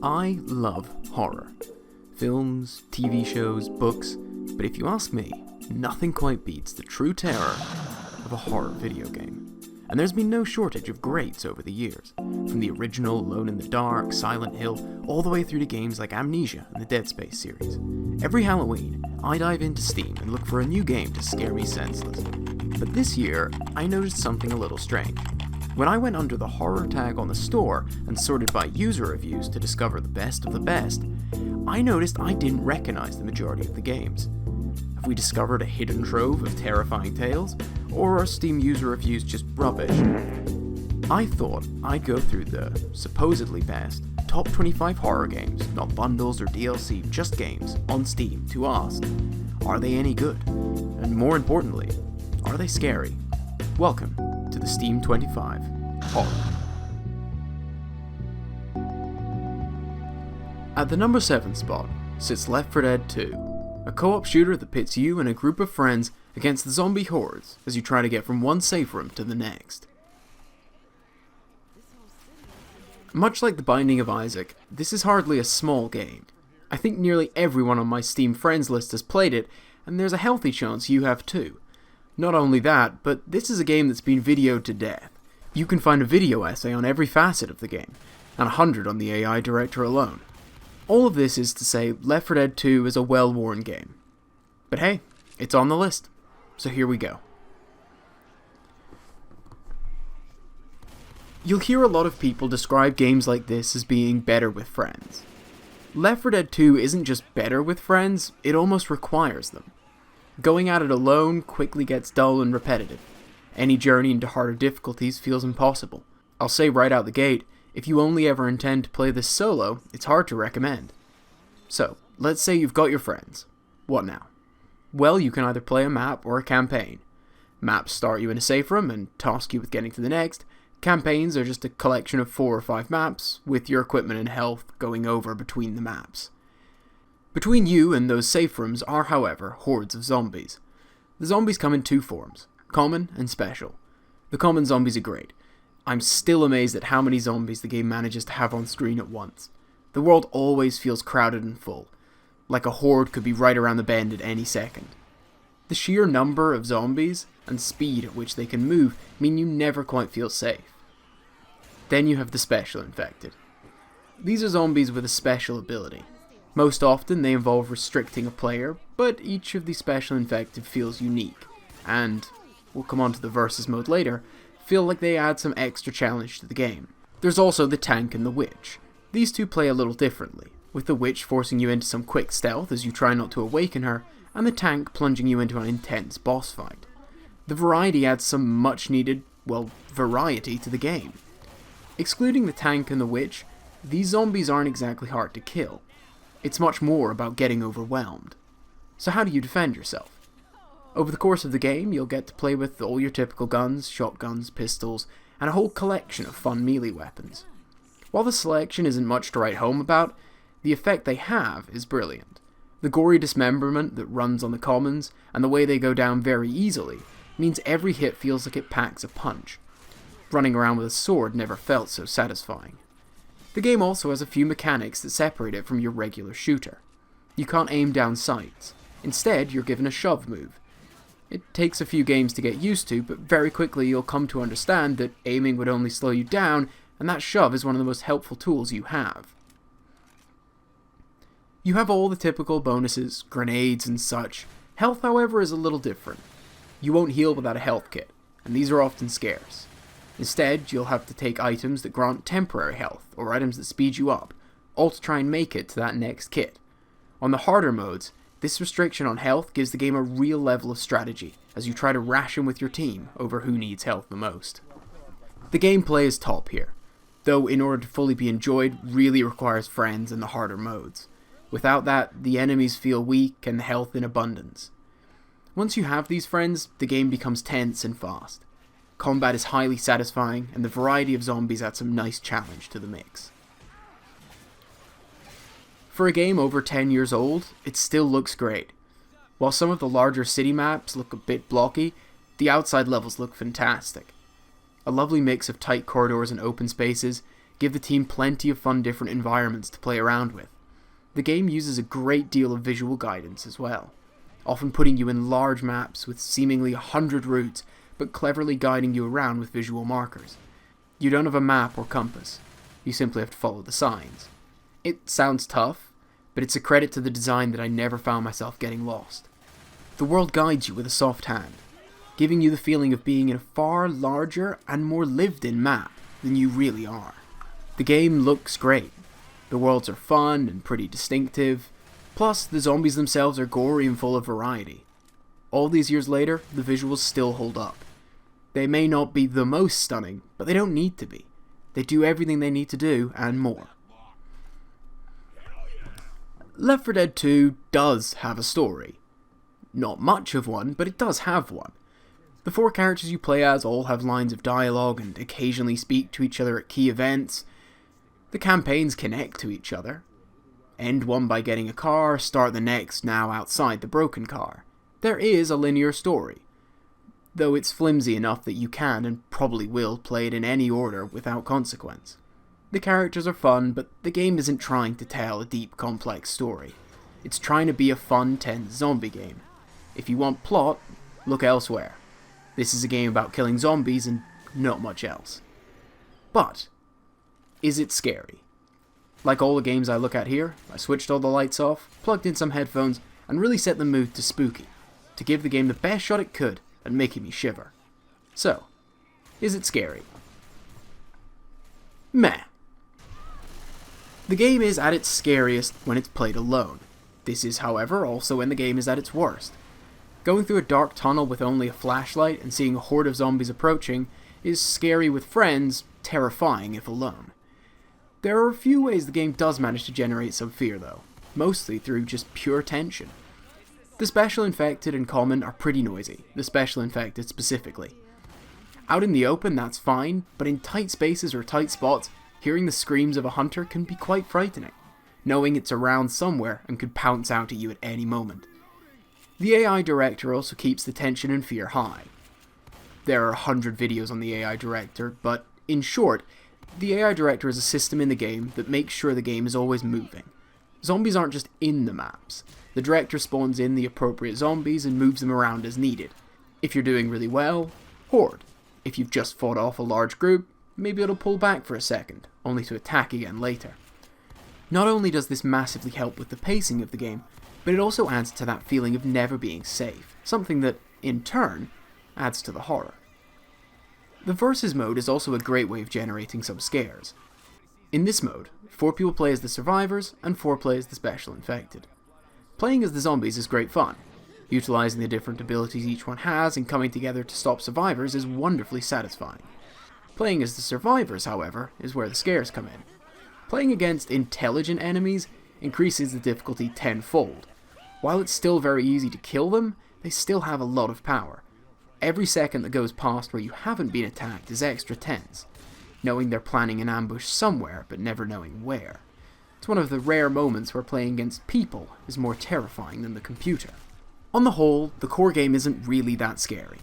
I love horror. Films, TV shows, books, but if you ask me, nothing quite beats the true terror of a horror video game. And there's been no shortage of greats over the years, from the original Alone in the Dark, Silent Hill, all the way through to games like Amnesia and the Dead Space series. Every Halloween, I dive into Steam and look for a new game to scare me senseless. But this year, I noticed something a little strange. When I went under the horror tag on the store and sorted by user reviews to discover the best of the best, I noticed I didn't recognize the majority of the games. Have we discovered a hidden trove of terrifying tales, or are Steam user reviews just rubbish? I thought I'd go through the supposedly best top 25 horror games, not bundles or DLC, just games, on Steam to ask, are they any good? And more importantly, are they scary? Welcome to the Steam 25 Horror. At the number 7 spot sits Left 4 Dead 2, a co-op shooter that pits you and a group of friends against the zombie hordes as you try to get from one safe room to the next. Much like The Binding of Isaac, this is hardly a small game. I think nearly everyone on my Steam friends list has played it, and there's a healthy chance you have too. Not only that, but this is a game that's been videoed to death. You can find a video essay on every facet of the game, and 100 on the AI director alone. All of this is to say Left 4 Dead 2 is a well-worn game. But hey, it's on the list, so here we go. You'll hear a lot of people describe games like this as being better with friends. Left 4 Dead 2 isn't just better with friends, it almost requires them. Going at it alone quickly gets dull and repetitive. Any journey into harder difficulties feels impossible. I'll say right out the gate, if you only ever intend to play this solo, it's hard to recommend. So, let's say you've got your friends. What now? Well, you can either play a map or a campaign. Maps start you in a safe room and task you with getting to the next. Campaigns are just a collection of 4 or 5 maps, with your equipment and health going over between the maps. Between you and those safe rooms are, however, hordes of zombies. The zombies come in 2 forms, common and special. The common zombies are great. I'm still amazed at how many zombies the game manages to have on screen at once. The world always feels crowded and full, like a horde could be right around the bend at any second. The sheer number of zombies and speed at which they can move mean you never quite feel safe. Then you have the special infected. These are zombies with a special ability. Most often they involve restricting a player, but each of the special infected feels unique, and, we'll come on to the versus mode later, feel like they add some extra challenge to the game. There's also the tank and the witch. These two play a little differently, with the witch forcing you into some quick stealth as you try not to awaken her, and the tank plunging you into an intense boss fight. The variety adds some much needed, variety to the game. Excluding the tank and the witch, these zombies aren't exactly hard to kill. It's much more about getting overwhelmed. So how do you defend yourself? Over the course of the game, you'll get to play with all your typical guns, shotguns, pistols, and a whole collection of fun melee weapons. While the selection isn't much to write home about, the effect they have is brilliant. The gory dismemberment that runs on the commons, and the way they go down very easily, means every hit feels like it packs a punch. Running around with a sword never felt so satisfying. The game also has a few mechanics that separate it from your regular shooter. You can't aim down sights. Instead, you're given a shove move. It takes a few games to get used to, but very quickly you'll come to understand that aiming would only slow you down, and that shove is one of the most helpful tools you have. You have all the typical bonuses, grenades and such. Health, however, is a little different. You won't heal without a health kit, and these are often scarce. Instead, you'll have to take items that grant temporary health, or items that speed you up, all to try and make it to that next kit. On the harder modes, this restriction on health gives the game a real level of strategy, as you try to ration with your team over who needs health the most. The gameplay is top here, though in order to fully be enjoyed, really requires friends in the harder modes. Without that, the enemies feel weak and the health in abundance. Once you have these friends, the game becomes tense and fast. Combat is highly satisfying, and the variety of zombies adds some nice challenge to the mix. For a game over 10 years old, it still looks great. While some of the larger city maps look a bit blocky, the outside levels look fantastic. A lovely mix of tight corridors and open spaces, give the team plenty of fun different environments to play around with. The game uses a great deal of visual guidance as well, often putting you in large maps with seemingly 100 routes, but cleverly guiding you around with visual markers. You don't have a map or compass, you simply have to follow the signs. It sounds tough, but it's a credit to the design that I never found myself getting lost. The world guides you with a soft hand, giving you the feeling of being in a far larger and more lived-in map than you really are. The game looks great. The worlds are fun and pretty distinctive, plus the zombies themselves are gory and full of variety. All these years later, the visuals still hold up. They may not be the most stunning, but they don't need to be. They do everything they need to do, and more. Left 4 Dead 2 does have a story. Not much of one, but it does have one. The 4 characters you play as all have lines of dialogue and occasionally speak to each other at key events. The campaigns connect to each other. End one by getting a car, start the next now outside the broken car. There is a linear story, though it's flimsy enough that you can and probably will play it in any order without consequence. The characters are fun, but the game isn't trying to tell a deep, complex story. It's trying to be a fun, tense zombie game. If you want plot, look elsewhere. This is a game about killing zombies and not much else. But, is it scary? Like all the games I look at here, I switched all the lights off, plugged in some headphones, and really set the mood to spooky, to give the game the best shot it could at making me shiver. So, is it scary? Meh. The game is at its scariest when it's played alone. This is, however, also when the game is at its worst. Going through a dark tunnel with only a flashlight and seeing a horde of zombies approaching is scary with friends, terrifying if alone. There are a few ways the game does manage to generate some fear though, mostly through just pure tension. The special infected and common are pretty noisy, the special infected specifically. Out in the open that's fine, but in tight spaces or tight spots, hearing the screams of a hunter can be quite frightening, knowing it's around somewhere and could pounce out at you at any moment. The AI director also keeps the tension and fear high. There are 100 videos on the AI director, but in short, the AI director is a system in the game that makes sure the game is always moving. Zombies aren't just in the maps. The director spawns in the appropriate zombies and moves them around as needed. If you're doing really well, horde. If you've just fought off a large group, maybe it'll pull back for a second, only to attack again later. Not only does this massively help with the pacing of the game, but it also adds to that feeling of never being safe, something that, in turn, adds to the horror. The Versus mode is also a great way of generating some scares. In this mode, 4 people play as the survivors and 4 play as the special infected. Playing as the zombies is great fun. Utilising the different abilities each one has and coming together to stop survivors is wonderfully satisfying. Playing as the survivors, however, is where the scares come in. Playing against intelligent enemies increases the difficulty tenfold. While it's still very easy to kill them, they still have a lot of power. Every second that goes past where you haven't been attacked is extra tense, knowing they're planning an ambush somewhere but never knowing where. It's one of the rare moments where playing against people is more terrifying than the computer. On the whole, the core game isn't really that scary.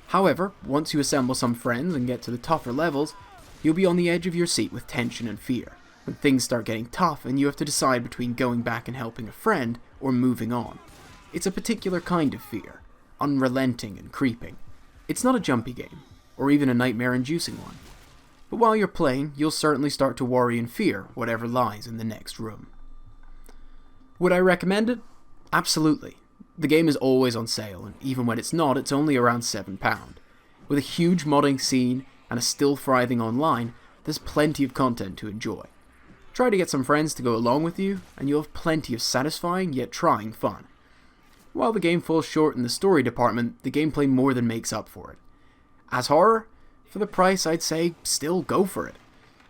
However, once you assemble some friends and get to the tougher levels, you'll be on the edge of your seat with tension and fear, when things start getting tough and you have to decide between going back and helping a friend or moving on. It's a particular kind of fear, unrelenting and creeping. It's not a jumpy game, or even a nightmare-inducing one. But while you're playing, you'll certainly start to worry and fear whatever lies in the next room. Would I recommend it? Absolutely. The game is always on sale, and even when it's not, it's only around £7. With a huge modding scene and a still thriving online, there's plenty of content to enjoy. Try to get some friends to go along with you, and you'll have plenty of satisfying yet trying fun. While the game falls short in the story department, the gameplay more than makes up for it. As horror, for the price I'd say still go for it.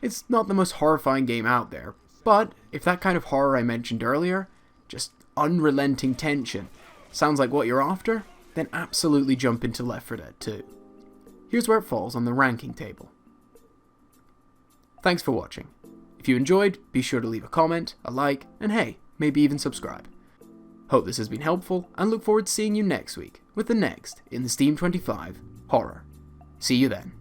It's not the most horrifying game out there, but if that kind of horror I mentioned earlier, just unrelenting tension, sounds like what you're after, then absolutely jump into Left 4 Dead 2. Here's where it falls on the ranking table. Thanks for watching. If you enjoyed, be sure to leave a comment, a like, and hey, maybe even subscribe. Hope this has been helpful, and look forward to seeing you next week with the next in the Steam 25 Horror. See you then.